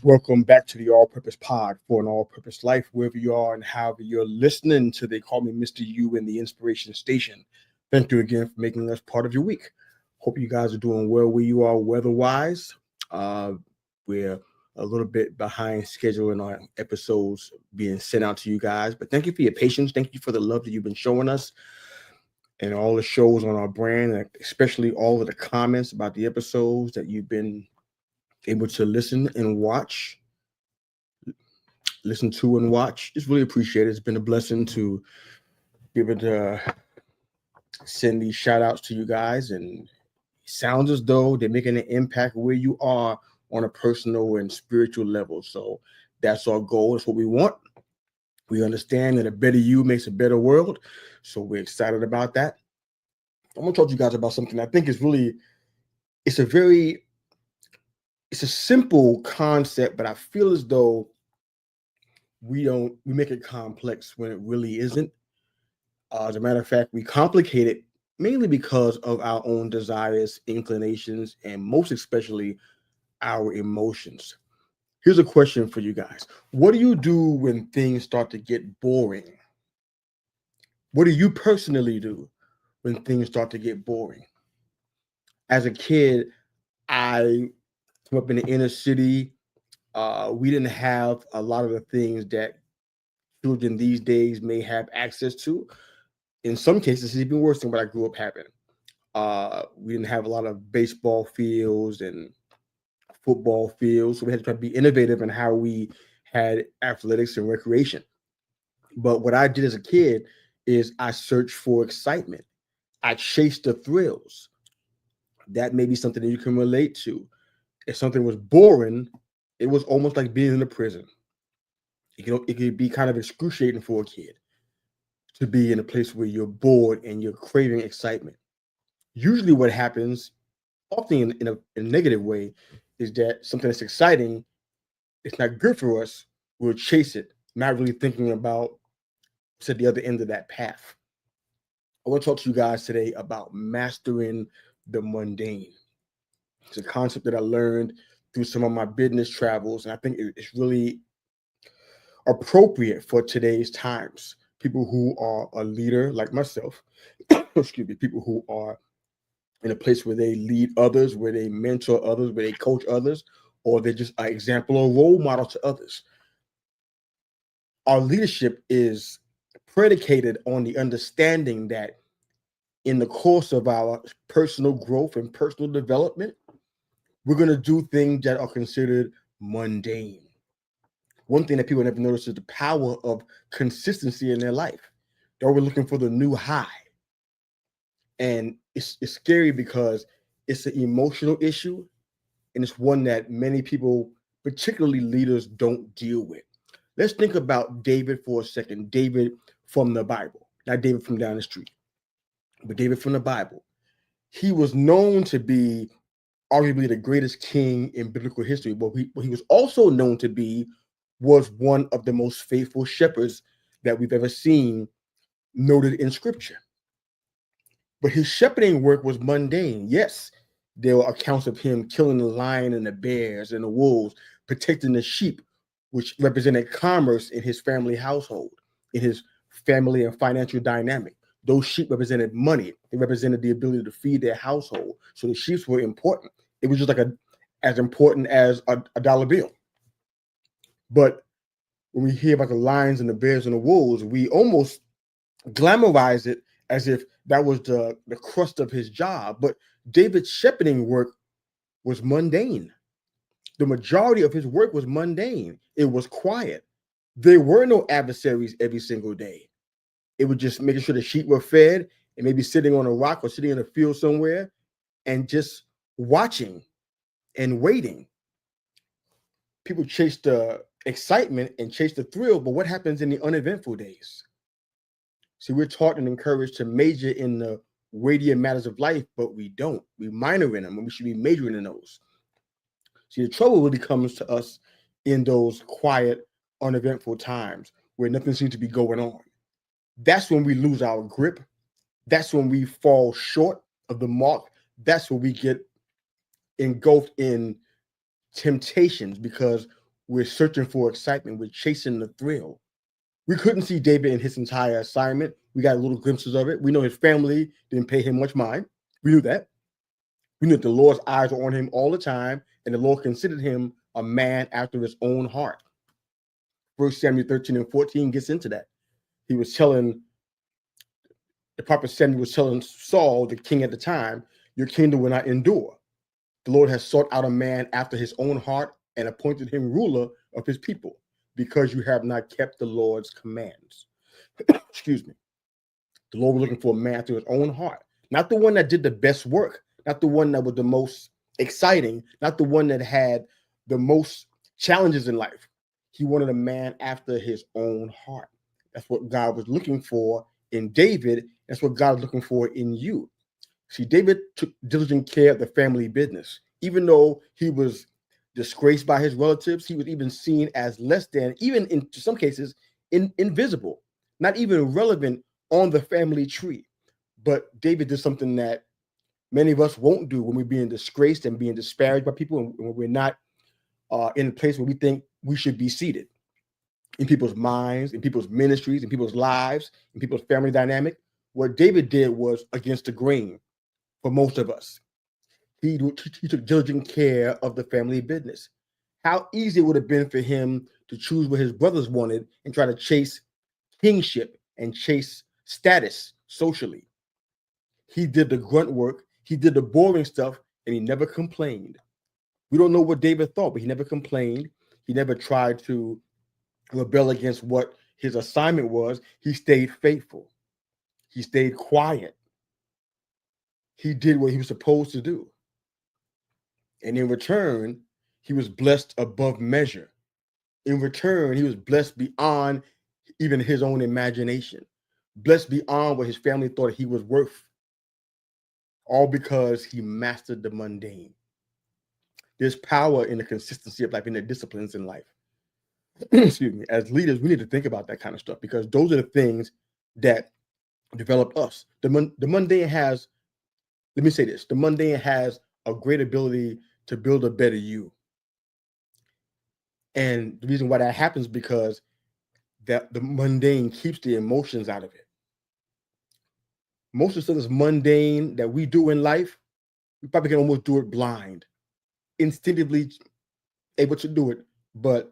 Welcome back to the All Purpose Pod for an All Purpose Life, wherever you are and however you're listening to They Call Me Mr. U and the Inspiration Station. Thank you again for making us part of your week. Hope you guys are doing well where you are weather-wise. We're a little bit behind schedule in our episodes being sent out to you guys, but thank you for your patience. Thank you for the love that you've been showing us and all the shows on our brand, and especially all of the comments about the episodes that you've been able to listen to and watch. Just really appreciate it. It's been a blessing to be able to send these shout outs to you guys, and it sounds as though they're making an impact where you are on a personal and spiritual level. So that's our goal. That's what we want. We understand that a better you makes a better world. So we're excited about that. I'm going to talk to you guys about something I think is really, it's a simple concept, but I feel as though we make it complex when it really isn't. As a matter of fact, we complicate it mainly because of our own desires, inclinations, and most especially our emotions. Here's a question for you guys. What do you do when things start to get boring? What do you personally do when things start to get boring? As a kid, I grew up in the inner city. We didn't have a lot of the things that children these days may have access to. In some cases, it's even worse than what I grew up having. We didn't have a lot of baseball fields and football fields, so we had to try to be innovative in how we had athletics and recreation. But what I did as a kid is I searched for excitement. I chased the thrills. That may be something that you can relate to. If something was boring, it was almost like being in a prison. It could be kind of excruciating for a kid to be in a place where you're bored and you're craving excitement. Usually what happens, often in a negative way, is that something that's exciting, it's not good for us, we'll chase it, not really thinking about to the other end of that path. I want to talk to you guys today about mastering the mundane. It's a concept that I learned through some of my business travels, and I think it's really appropriate for today's times. People who are a leader like myself, excuse me, people who are in a place where they lead others, where they mentor others, where they coach others, or they're just an example or role model to others. Our leadership is predicated on the understanding that in the course of our personal growth and personal development, we're going to do things that are considered mundane. One thing that people never notice is the power of consistency in their life. They're always looking for the new high. And it's scary because it's an emotional issue, and it's one that many people, particularly leaders, don't deal with. Let's think about David for a second. David from the Bible, not David from down the street, but David from the Bible. He was known to be arguably the greatest king in biblical history, but what he was also known to be was one of the most faithful shepherds that we've ever seen noted in scripture. But his shepherding work was mundane. Yes, there were accounts of him killing the lion and the bears and the wolves, protecting the sheep, which represented commerce in his family household, in his family and financial dynamic. Those sheep represented money. They represented the ability to feed their household. So the sheep were important. It was just like as important as a dollar bill. But when we hear about the lions and the bears and the wolves, we almost glamorize it as if that was the crust of his job. But David's shepherding work was mundane. The majority of his work was mundane. It was quiet. There were no adversaries every single day. It was just making sure the sheep were fed and maybe sitting on a rock or sitting in a field somewhere and just watching and waiting. People chase the excitement and chase the thrill, but what happens in the uneventful days? See, we're taught and encouraged to major in the weightier matters of life, but we don't. We minor in them, and we should be majoring in those. See, the trouble really comes to us in those quiet, uneventful times where nothing seems to be going on. That's when we lose our grip. That's when we fall short of the mark. That's when we get engulfed in temptations because We're searching for excitement. We're chasing the thrill. We couldn't see David in his entire assignment. We got little glimpses of it. We know his family didn't pay him much mind. We knew that. We knew that the Lord's eyes were on him all the time, and the Lord considered him a man after his own heart. 1 Samuel 13 and 14 gets into that. He was telling, the prophet Samuel was telling Saul, the king at the time, your kingdom will not endure. The Lord has sought out a man after his own heart and appointed him ruler of his people, because you have not kept the Lord's commands. Excuse me. The Lord was looking for a man after his own heart, not the one that did the best work, not the one that was the most exciting, not the one that had the most challenges in life. He wanted a man after his own heart. That's what God was looking for in David. That's what God is looking for in you. See, David took diligent care of the family business. Even though he was disgraced by his relatives, he was even seen as less than, even in some cases, invisible, not even relevant on the family tree. But David did something that many of us won't do when we're being disgraced and being disparaged by people, and when we're not in a place where we think we should be seated in people's minds, in people's ministries, in people's lives, in people's family dynamic. What David did was against the grain for most of us. He took diligent care of the family business. How easy it would have been for him to choose what his brothers wanted and try to chase kingship and chase status socially. He did the grunt work. He did the boring stuff, and he never complained. We don't know what David thought, but he never complained. He never tried to rebel against what his assignment was. He stayed faithful. He stayed quiet. He did what he was supposed to do. And in return, he was blessed above measure. In return, he was blessed beyond even his own imagination, blessed beyond what his family thought he was worth, all because he mastered the mundane. There's power in the consistency of life, in the disciplines in life. Excuse me. As leaders, we need to think about that kind of stuff, because those are the things that develop us. The mundane has, let me say this, the mundane has a great ability to build a better you. And the reason why that happens is because that the mundane keeps the emotions out of it. Most of the stuff that's mundane that we do in life, we probably can almost do it blind, instinctively able to do it. But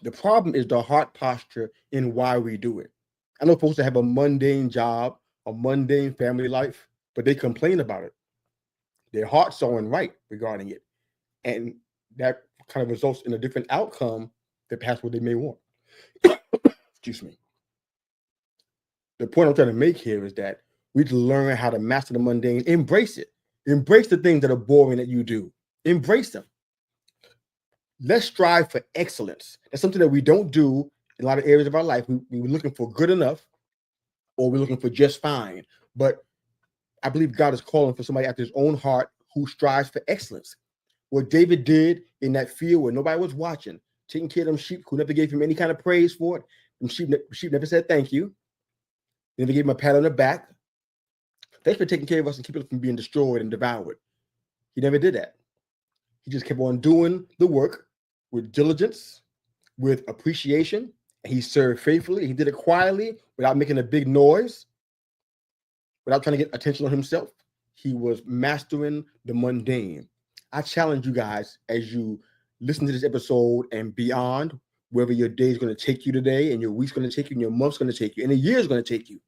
the problem is the heart posture in why we do it. I know folks that have a mundane job, a mundane family life, but they complain about it. Their hearts aren't right regarding it. And that kind of results in a different outcome than perhaps what they may want. Excuse me. The point I'm trying to make here is that we need to learn how to master the mundane, embrace it. Embrace the things that are boring that you do. Embrace them. Let's strive for excellence. That's something that we don't do in a lot of areas of our life. We're looking for good enough, or we're looking for just fine. But I believe God is calling for somebody after his own heart who strives for excellence. What David did in that field where nobody was watching, taking care of them sheep who never gave him any kind of praise for it. Them sheep never said thank you. They never gave him a pat on the back. Thanks for taking care of us and keeping us from being destroyed and devoured. He never did that. He just kept on doing the work with diligence, with appreciation, and he served faithfully. He did it quietly without making a big noise, without trying to get attention on himself. He was mastering the mundane. I challenge you guys as you listen to this episode and beyond, wherever your day is going to take you today, and your week's going to take you, and your month's going to take you, and a year's going to take you.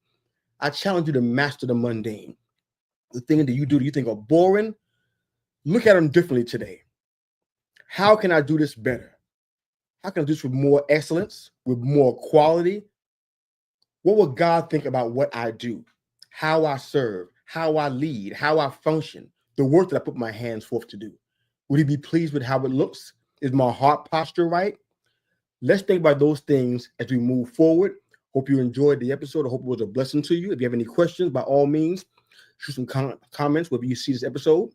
I challenge you to master the mundane. The things that you do that you think are boring, look at them differently today. How can I do this better? How can I do this with more excellence, with more quality? What would God think about what I do, how I serve, how I lead, how I function, the work that I put my hands forth to do? Would he be pleased with how it looks? Is my heart posture right? Let's think about those things as we move forward. Hope you enjoyed the episode. I hope it was a blessing to you. If you have any questions, by all means, shoot some comments whether you see this episode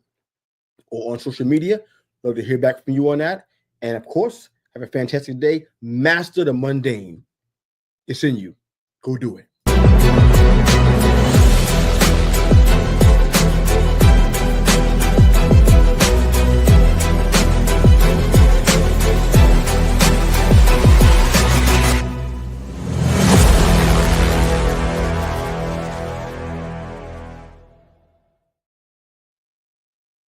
or on social media. Love to hear back from you on that. And of course, have a fantastic day. Master the mundane. It's in you. Go do it.